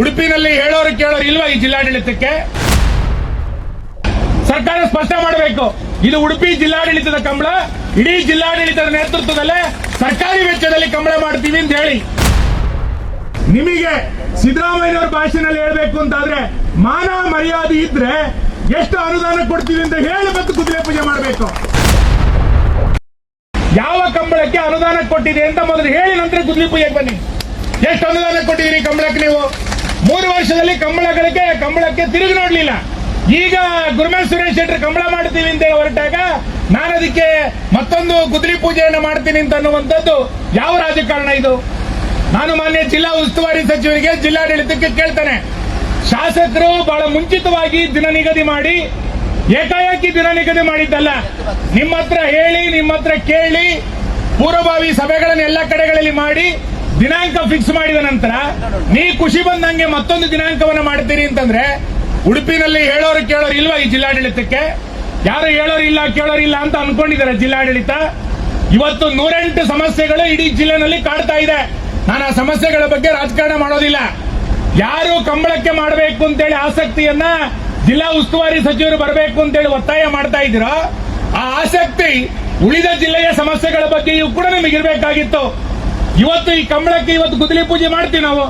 ಉಡುಪಿನಲ್ಲಿ ಹೇಳೋರು ಕೇಳೋರು ಇಲ್ವಾ ಈ ಜಿಲ್ಲಾಡಳಿತಕ್ಕೆ? ಸರ್ಕಾರ ಸ್ಪಷ್ಟ ಮಾಡಬೇಕು. ಇದು ಉಡುಪಿ ಜಿಲ್ಲಾಡಳಿತದ ಕಂಬಳ, ಇಡೀ ಜಿಲ್ಲಾಡಳಿತದ ನೇತೃತ್ವದಲ್ಲೇ ಸರ್ಕಾರಿ ವೆಚ್ಚದಲ್ಲಿ ಕಂಬಳ ಮಾಡ್ತೀವಿ ಅಂತ ಹೇಳಿ. ನಿಮಗೆ ಸಿದ್ದರಾಮಯ್ಯನವರ ಭಾಷೆನಲ್ಲಿ ಹೇಳ್ಬೇಕು ಅಂತಾದ್ರೆ ಮಾನ ಮರ್ಯಾದೆ ಇದ್ರೆ ಎಷ್ಟು ಅನುದಾನ ಕೊಡ್ತೀವಿ ಅಂತ ಹೇಳಿ ಮತ್ತು ಕುದುರೆ ಪೂಜೆ ಮಾಡಬೇಕು. ಯಾವ ಕಂಬಳಕ್ಕೆ ಅನುದಾನ ಕೊಟ್ಟಿದೆ ಅಂತ ಮೊದಲು ಹೇಳಿ ನಂತರ ಕುದುರೆ ಪೂಜೆಗೆ ಬನ್ನಿ. ಎಷ್ಟು ಅನುದಾನ ಕೊಟ್ಟಿದ್ದೀರಿ ಕಂಬಳಕ್ಕೆ? ನೀವು 3 ವರ್ಷದಲ್ಲಿ ಕಂಬಳಕ್ಕೆ ತಿರುಗಿ ನೋಡ್ಲಿಲ್ಲ. ಈಗ ಗುರುಮೇಶ್ ಸುರೇಶ್ ಶೆಟ್ಟರ್ ಕಂಬಳ ಮಾಡ್ತೀವಿ ಅಂತ ಹೊರಟಾಗ ನಾನು ಅದಕ್ಕೆ ಮತ್ತೊಂದು ಕುದುರೆ ಪೂಜೆಯನ್ನು ಮಾಡ್ತೀನಿ ಅಂತ ಅನ್ನುವಂಥದ್ದು ಯಾವ ರಾಜಕಾರಣ ಇದು? ನಾನು ಮಾನ್ಯ ಜಿಲ್ಲಾ ಉಸ್ತುವಾರಿ ಸಚಿವರಿಗೆ, ಜಿಲ್ಲಾಡಳಿತಕ್ಕೆ ಕೇಳ್ತಾನೆ, ಶಾಸಕರು ಬಹಳ ಮುಂಚಿತವಾಗಿ ದಿನ ನಿಗದಿ ಮಾಡಿ, ಏಕಾಏಕಿ ದಿನ ನಿಗದಿ ಮಾಡಿದ್ದಲ್ಲ, ನಿಮ್ಮ ಹತ್ರ ಹೇಳಿ, ನಿಮ್ಮ ಹತ್ರ ಕೇಳಿ, ಪೂರ್ವಭಾವಿ ಸಭೆಗಳನ್ನು ಎಲ್ಲ ಕಡೆಗಳಲ್ಲಿ ಮಾಡಿ ದಿನಾಂಕ ಫಿಕ್ಸ್ ಮಾಡಿದ ನಂತರ ನೀ ಖುಷಿ ಬಂದಂಗೆ ಮತ್ತೊಂದು ದಿನಾಂಕವನ್ನು ಮಾಡ್ತೀರಿ ಅಂತಂದ್ರೆ ಉಡುಪಿನಲ್ಲಿ ಹೇಳೋರು ಕೇಳೋರು ಇಲ್ವಾ ಈ ಜಿಲ್ಲಾಡಳಿತಕ್ಕೆ? ಯಾರು ಹೇಳೋರು ಇಲ್ಲ ಕೇಳೋರು ಇಲ್ಲ ಅಂತ ಅನ್ಕೊಂಡಿದ್ದಾರೆ ಜಿಲ್ಲಾಡಳಿತ. ಇವತ್ತು 108 ಸಮಸ್ಯೆಗಳು ಇಡೀ ಜಿಲ್ಲೆನಲ್ಲಿ ಕಾಡ್ತಾ ಇದೆ. ನಾನು ಆ ಸಮಸ್ಯೆಗಳ ಬಗ್ಗೆ ರಾಜಕಾರಣ ಮಾಡೋದಿಲ್ಲ. ಯಾರು ಕಂಬಳಕ್ಕೆ ಮಾಡಬೇಕು ಅಂತೇಳಿ ಆಸಕ್ತಿಯನ್ನ ಜಿಲ್ಲಾ ಉಸ್ತುವಾರಿ ಸಚಿವರು ಬರಬೇಕು ಅಂತೇಳಿ ಒತ್ತಾಯ ಮಾಡ್ತಾ ಇದ್ದೀರೋ, ಆ ಆಸಕ್ತಿ ಉಳಿದ ಜಿಲ್ಲೆಯ ಸಮಸ್ಯೆಗಳ ಬಗ್ಗೆಯೂ ಕೂಡ ನಮಗಿರಬೇಕಾಗಿತ್ತು. ಇವತ್ತು ಈ ಕಂಬಳಕ್ಕೆ ಕುದುರೆ ಪೂಜೆ ಮಾಡ್ತೀವಿ ನಾವು.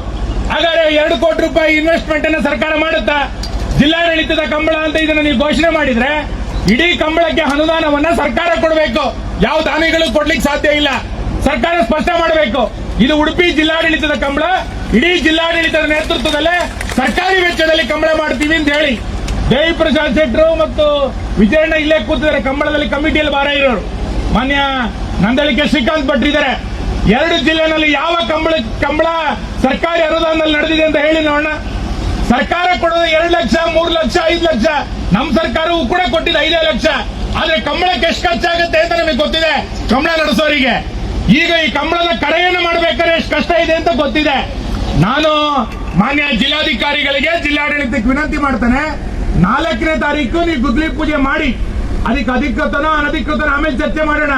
ಹಾಗಾದ್ರೆ 2 ಕೋಟಿ ರೂಪಾಯಿ ಇನ್ವೆಸ್ಟ್ಮೆಂಟ್ ಅನ್ನು ಸರ್ಕಾರ ಮಾಡುತ್ತಾ? ಜಿಲ್ಲಾಡಳಿತದ ಕಂಬಳ ಅಂತ ಇದನ್ನು ನೀವು ಘೋಷಣೆ ಮಾಡಿದ್ರೆ ಇಡೀ ಕಂಬಳಕ್ಕೆ ಅನುದಾನವನ್ನ ಸರ್ಕಾರ ಕೊಡಬೇಕು. ಯಾವ ದಾನಿಗಳು ಕೊಡ್ಲಿಕ್ಕೆ ಸಾಧ್ಯ ಇಲ್ಲ. ಸರ್ಕಾರ ಸ್ಪಷ್ಟ ಮಾಡಬೇಕು. ಇದು ಉಡುಪಿ ಜಿಲ್ಲಾಡಳಿತದ ಕಂಬಳ, ಇಡೀ ಜಿಲ್ಲಾಡಳಿತದ ನೇತೃತ್ವದಲ್ಲೇ ಸರ್ಕಾರಿ ವೆಚ್ಚದಲ್ಲಿ ಕಂಬಳ ಮಾಡ್ತೀವಿ ಅಂತ ಹೇಳಿ. ದೇವಿ ಪ್ರಸಾದ್ ಶೆಟ್ಟರು ಮತ್ತು ವಿಜಯಣ್ಣ ಇಲ್ಲೇ ಕೂತಿದ್ದಾರೆ, ಕಂಬಳದಲ್ಲಿ ಕಮಿಟಿಯಲ್ಲಿ ಭಾರ ಇರೋರು. ಮಾನ್ಯ ನಂದಳಿಕೆ ಶ್ರೀಕಾಂತ್ ಭಟ್ರು ಇದ್ದಾರೆ. 2 ಜಿಲ್ಲೆನಲ್ಲಿ ಯಾವ ಕಂಬಳ ಸರ್ಕಾರಿ ಅನುದಾನದಲ್ಲಿ ನಡೆದಿದೆ ಅಂತ ಹೇಳಿ ನೋಡೋಣ. ಸರ್ಕಾರ ಕೊಡೋದು 2 ಲಕ್ಷ, 3 ಲಕ್ಷ, 5 ಲಕ್ಷ. ನಮ್ಮ ಸರ್ಕಾರವೂ ಕೂಡ ಕೊಟ್ಟಿದೆ 5 ಲಕ್ಷ. ಆದ್ರೆ ಕಂಬಳಕ್ಕೆ ಎಷ್ಟು ಖರ್ಚಾಗುತ್ತೆ ಅಂತ ನಮಗೆ ಗೊತ್ತಿದೆ, ಕಂಬಳ ನಡೆಸೋರಿಗೆ. ಈಗ ಈ ಕಂಬಳದ ಕರೆಯನ್ನು ಮಾಡಬೇಕಾದ್ರೆ ಎಷ್ಟು ಕಷ್ಟ ಇದೆ ಅಂತ ಗೊತ್ತಿದೆ. ನಾನು ಮಾನ್ಯ ಜಿಲ್ಲಾಧಿಕಾರಿಗಳಿಗೆ, ಜಿಲ್ಲಾಡಳಿತಕ್ಕೆ ವಿನಂತಿ ಮಾಡ್ತಾನೆ, 4ನೇ ತಾರೀಕು ನೀವು ಗುದ್ಲಿ ಪೂಜೆ ಮಾಡಿ. ಅದಕ್ಕೆ ಅಧಿಕೃತನೋ ಅನಧಿಕೃತನೋ ಆಮೇಲೆ ಚರ್ಚೆ ಮಾಡೋಣ.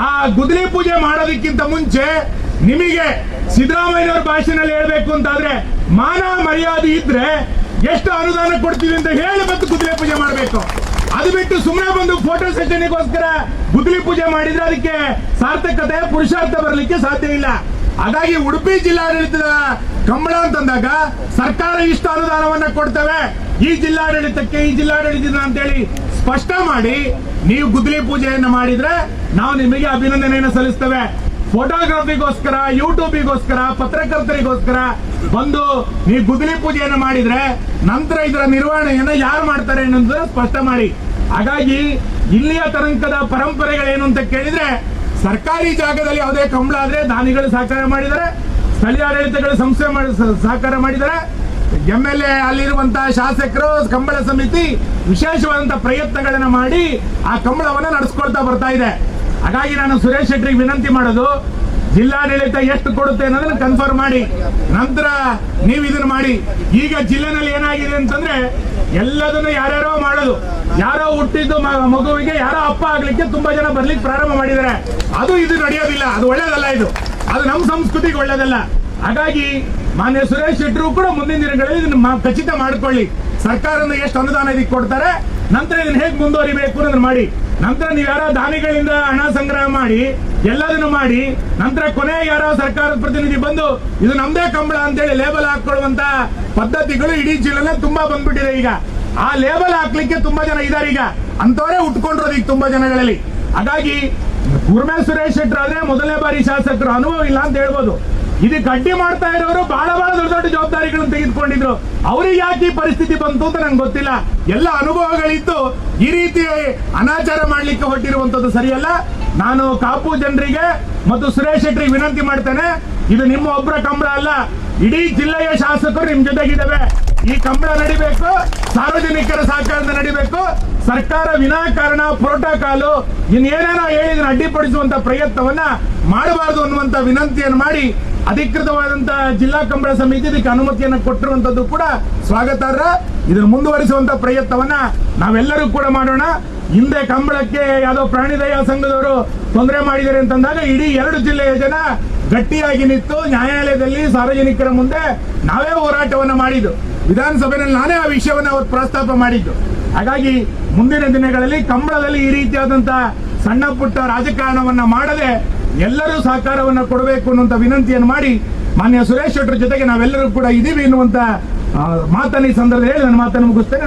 ಆ ಗುದ್ಲಿ ಪೂಜೆ ಮಾಡೋದಕ್ಕಿಂತ ಮುಂಚೆ ನಿಮಗೆ ಸಿದ್ದರಾಮಯ್ಯನವರ ಭಾಷೆನಲ್ಲಿ ಹೇಳ್ಬೇಕು ಅಂತಾದ್ರೆ ಮಾನ ಮರ್ಯಾದೆ ಇದ್ರೆ ಎಷ್ಟು ಅನುದಾನ ಕೊಡ್ತೀವಿ ಅಂತ ಹೇಳಿ ಮತ್ತು ಗುದ್ಲಿ ಪೂಜೆ ಮಾಡಬೇಕು. ಅದು ಬಿಟ್ಟು ಸುಮ್ಮನೆ ಬಂದು ಫೋಟೋ ಸೆಷನ್ಗೋಸ್ಕರ ಗುದ್ಲಿ ಪೂಜೆ ಮಾಡಿದ್ರೆ ಅದಕ್ಕೆ ಸಾರ್ಥಕತೆ, ಪುರುಷಾರ್ಥ ಬರಲಿಕ್ಕೆ ಸಾಧ್ಯ ಇಲ್ಲ. ಹಾಗಾಗಿ ಉಡುಪಿ ಜಿಲ್ಲಾಡಳಿತದ ಕಂಬಳ ಅಂತಂದಾಗ ಸರ್ಕಾರ ಇಷ್ಟು ಅನುದಾನವನ್ನ ಕೊಡ್ತೇವೆ ಈ ಜಿಲ್ಲಾಡಳಿತಕ್ಕೆ, ಈ ಜಿಲ್ಲಾಡಳಿತ ಅಂತೇಳಿ ಸ್ಪಷ್ಟ ಮಾಡಿ ನೀವು ಗುದ್ಲಿ ಪೂಜೆಯನ್ನು ಮಾಡಿದ್ರೆ ನಾವು ನಿಮಗೆ ಅಭಿನಂದನೆಯನ್ನು ಸಲ್ಲಿಸ್ತೇವೆ. ಫೋಟೋಗ್ರಫಿಗೋಸ್ಕರ, ಯೂಟ್ಯೂಬಿಗೋಸ್ಕರ, ಪತ್ರಕರ್ತರಿಗೋಸ್ಕರ ಬಂದು ನೀವು ಗುದ್ಲಿ ಪೂಜೆಯನ್ನು ಮಾಡಿದ್ರೆ ನಂತರ ಇದರ ನಿರ್ವಹಣೆಯನ್ನು ಯಾರು ಮಾಡ್ತಾರೆ ಅನ್ನೋದನ್ನ ಸ್ಪಷ್ಟ ಮಾಡಿ. ಹಾಗಾಗಿ ಇಲ್ಲಿಯ ತರಂಕದ ಪರಂಪರೆಗಳೇನು ಅಂತ ಕೇಳಿದ್ರೆ, ಸರ್ಕಾರಿ ಜಾಗದಲ್ಲಿ ಯಾವುದೇ ಕಂಬಳ ಆದ್ರೆ ದಾನಿಗಳು ಸಹಕಾರ ಮಾಡಿದರೆ, ಸ್ಥಳೀಯ ಆಡಳಿತಗಳು ಸಂಸ್ಥೆ ಸಹಕಾರ ಮಾಡಿದರೆ, MLA ಅಲ್ಲಿರುವಂತಹ ಶಾಸಕರು, ಕಂಬಳ ಸಮಿತಿ ವಿಶೇಷವಾದಂತಹ ಪ್ರಯತ್ನಗಳನ್ನ ಮಾಡಿ ಆ ಕಂಬಳವನ್ನ ನಡೆಸ್ಕೊಳ್ತಾ ಬರ್ತಾ ಇದೆ. ಹಾಗಾಗಿ ನಾನು ಸುರೇಶ್ ಶೆಟ್ಟರಿಗೆ ವಿನಂತಿ ಮಾಡೋದು, ಜಿಲ್ಲಾಡಳಿತ ಎಷ್ಟು ಕೊಡುತ್ತೆ ಅನ್ನೋದನ್ನ ಕನ್ಫರ್ಮ್ ಮಾಡಿ ನಂತರ ನೀವು ಇದನ್ನ ಮಾಡಿ. ಈಗ ಜಿಲ್ಲೆನಲ್ಲಿ ಏನಾಗಿದೆ ಅಂತಂದ್ರೆ ಎಲ್ಲದನ್ನು ಯಾರ್ಯಾರೋ ಮಾಡೋದು, ಯಾರೋ ಹುಟ್ಟಿದ್ದು ಮಗುವಿಗೆ ಯಾರೋ ಅಪ್ಪ ಆಗ್ಲಿಕ್ಕೆ ತುಂಬಾ ಜನ ಬರ್ಲಿಕ್ಕೆ ಪ್ರಾರಂಭ ಮಾಡಿದ್ದಾರೆ. ಇದು ನಡೆಯೋದಿಲ್ಲ, ಅದು ಒಳ್ಳೇದಲ್ಲ, ಅದು ನಮ್ಮ ಸಂಸ್ಕೃತಿಗೆ ಒಳ್ಳೇದಲ್ಲ. ಹಾಗಾಗಿ ಮಾನ್ಯ ಸುರೇಶ್ ಶೆಟ್ಟರು ಕೂಡ ಮುಂದಿನ ದಿನಗಳಲ್ಲಿ ಇದನ್ನ ಖಚಿತ ಮಾಡಿಕೊಳ್ಳಿ. ಸರ್ಕಾರದಿಂದ ಎಷ್ಟು ಅನುದಾನ ಇದಕ್ಕೆ ಕೊಡ್ತಾರೆ, ನಂತರ ಇದನ್ನ ಹೇಗೆ ಮುಂದುವರಿಬೇಕು ಅನ್ನೋದನ್ನ ಮಾಡಿ. ನಂತರ ನೀವು ಯಾರೋ ದಾನಿಗಳಿಂದ ಹಣ ಸಂಗ್ರಹ ಮಾಡಿ ಎಲ್ಲದನ್ನು ಮಾಡಿ ನಂತರ ಕೊನೆಗೆ ಯಾರೋ ಸರ್ಕಾರದ ಪ್ರತಿನಿಧಿ ಬಂದು ಇದು ನಮ್ದೇ ಕಂಬಳ ಅಂತೇಳಿ ಲೇಬಲ್ ಹಾಕೊಳ್ಳುವಂತ ಪದ್ಧತಿಗಳು ಇಡೀ ಜಿಲ್ಲೆಲ್ಲ ತುಂಬಾ ಬಂದ್ಬಿಟ್ಟಿದೆ. ಈಗ ಆ ಲೇಬಲ್ ಹಾಕ್ಲಿಕ್ಕೆ ತುಂಬಾ ಜನ ಇದಾರೆ, ಈಗ ಅಂತವರೇ ಉಟ್ಕೊಂಡಿರೋದು ಈಗ ತುಂಬಾ ಜನಗಳಲ್ಲಿ. ಹಾಗಾಗಿ ಗುರುಮೇಶ್ ಸುರೇಶ್ ಶೆಟ್ಟರ್ ಆದ್ರೆ 1ನೇ ಬಾರಿ ಶಾಸಕರು, ಅನುಭವ ಇಲ್ಲ ಅಂತ ಹೇಳ್ಬೋದು. ಇದಕ್ಕೆ ಅಡ್ಡಿ ಮಾಡ್ತಾ ಇರೋರು ಬಹಳ ದೊಡ್ಡ ಜವಾಬ್ದಾರಿಗಳನ್ನು ತೆಗೆದುಕೊಂಡಿದ್ರು. ಅವ್ರಿಗೆ ಯಾಕೆ ಈ ಪರಿಸ್ಥಿತಿ ಬಂತು ಅಂತ ನಂಗೆ ಗೊತ್ತಿಲ್ಲ. ಎಲ್ಲ ಅನುಭವಗಳಿತ್ತು, ಈ ರೀತಿ ಅನಾಚಾರ ಮಾಡ್ಲಿಕ್ಕೆ ಹೊರಟಿರುವಂತದ್ದು ಸರಿಯಲ್ಲ. ನಾನು ಕಾಪು ಜನರಿಗೆ ಮತ್ತು ಸುರೇಶ್ ಶೆಟ್ಟರಿಗೆ ವಿನಂತಿ ಮಾಡ್ತೇನೆ, ಇದು ನಿಮ್ಮ ಒಬ್ಬರ ಕಂಬಳ ಅಲ್ಲ, ಇಡೀ ಜಿಲ್ಲೆಯ ಶಾಸಕರು ನಿಮ್ ಜೊತೆಗಿದ್ದಾವೆ. ಈ ಕಂಬಳ ನಡಿಬೇಕು, ಸಾರ್ವಜನಿಕರ ಸಹಕಾರದಿಂದ ನಡಿಬೇಕು. ಸರ್ಕಾರ ವಿನಾಕಾರಣ ಪ್ರೋಟೋಕಾಲು ಇನ್ನೇನೇನೋ ಹೇಳಿದ್ರೆ ಅಡ್ಡಿಪಡಿಸುವಂತ ಪ್ರಯತ್ನವನ್ನ ಮಾಡಬಾರದು ಅನ್ನುವಂತ ವಿನಂತಿಯನ್ನು ಮಾಡಿ ಅಧಿಕೃತವಾದಂತಹ ಜಿಲ್ಲಾ ಕಂಬಳ ಸಮಿತಿ ಇದಕ್ಕೆ ಅನುಮತಿಯನ್ನು ಕೊಟ್ಟಿರುವಂತದ್ದು ಕೂಡ ಸ್ವಾಗತಾರ್ಹ. ಇದನ್ನು ಮುಂದುವರಿಸುವಂತ ಪ್ರಯತ್ನವನ್ನ ನಾವೆಲ್ಲರೂ ಕೂಡ ಮಾಡೋಣ. ಹಿಂದೆ ಕಂಬಳಕ್ಕೆ ಯಾವುದೋ ಪ್ರಾಣಿ ದಯಾ ಸಂಘದವರು ತೊಂದರೆ ಮಾಡಿದ್ದಾರೆ ಅಂತಂದಾಗ ಇಡೀ 2 ಜಿಲ್ಲೆಯ ಜನ ಗಟ್ಟಿಯಾಗಿ ನಿಂತು ನ್ಯಾಯಾಲಯದಲ್ಲಿ ಸಾರ್ವಜನಿಕರ ಮುಂದೆ ನಾವೇ ಹೋರಾಟವನ್ನು ಮಾಡಿದ್ದು. ವಿಧಾನಸಭೆಯಲ್ಲಿ ನಾನೇ ಆ ವಿಷಯವನ್ನು ಅವತ್ತು ಪ್ರಸ್ತಾಪ ಮಾಡಿದ್ದು. ಹಾಗಾಗಿ ಮುಂದಿನ ದಿನಗಳಲ್ಲಿ ಕಂಬಳದಲ್ಲಿ ಈ ರೀತಿಯಾದಂತಹ ಸಣ್ಣ ಪುಟ್ಟ ರಾಜಕಾರಣವನ್ನ ಮಾಡದೆ ಎಲ್ಲರೂ ಸಹಕಾರವನ್ನು ಕೊಡಬೇಕು ಅನ್ನುವಂಥ ವಿನಂತಿಯನ್ನು ಮಾಡಿ ಮಾನ್ಯ ಸುರೇಶ್ ಶೆಟ್ಟರ್ ಜೊತೆಗೆ ನಾವೆಲ್ಲರೂ ಕೂಡ ಇದೀವಿ ಎನ್ನುವಂತ ಮಾತನ್ನು ಈ ಸಂದರ್ಭದಲ್ಲಿ ಹೇಳಿ ನನ್ನ ಮಾತನ್ನು ಮುಗಿಸ್ತೇನೆ.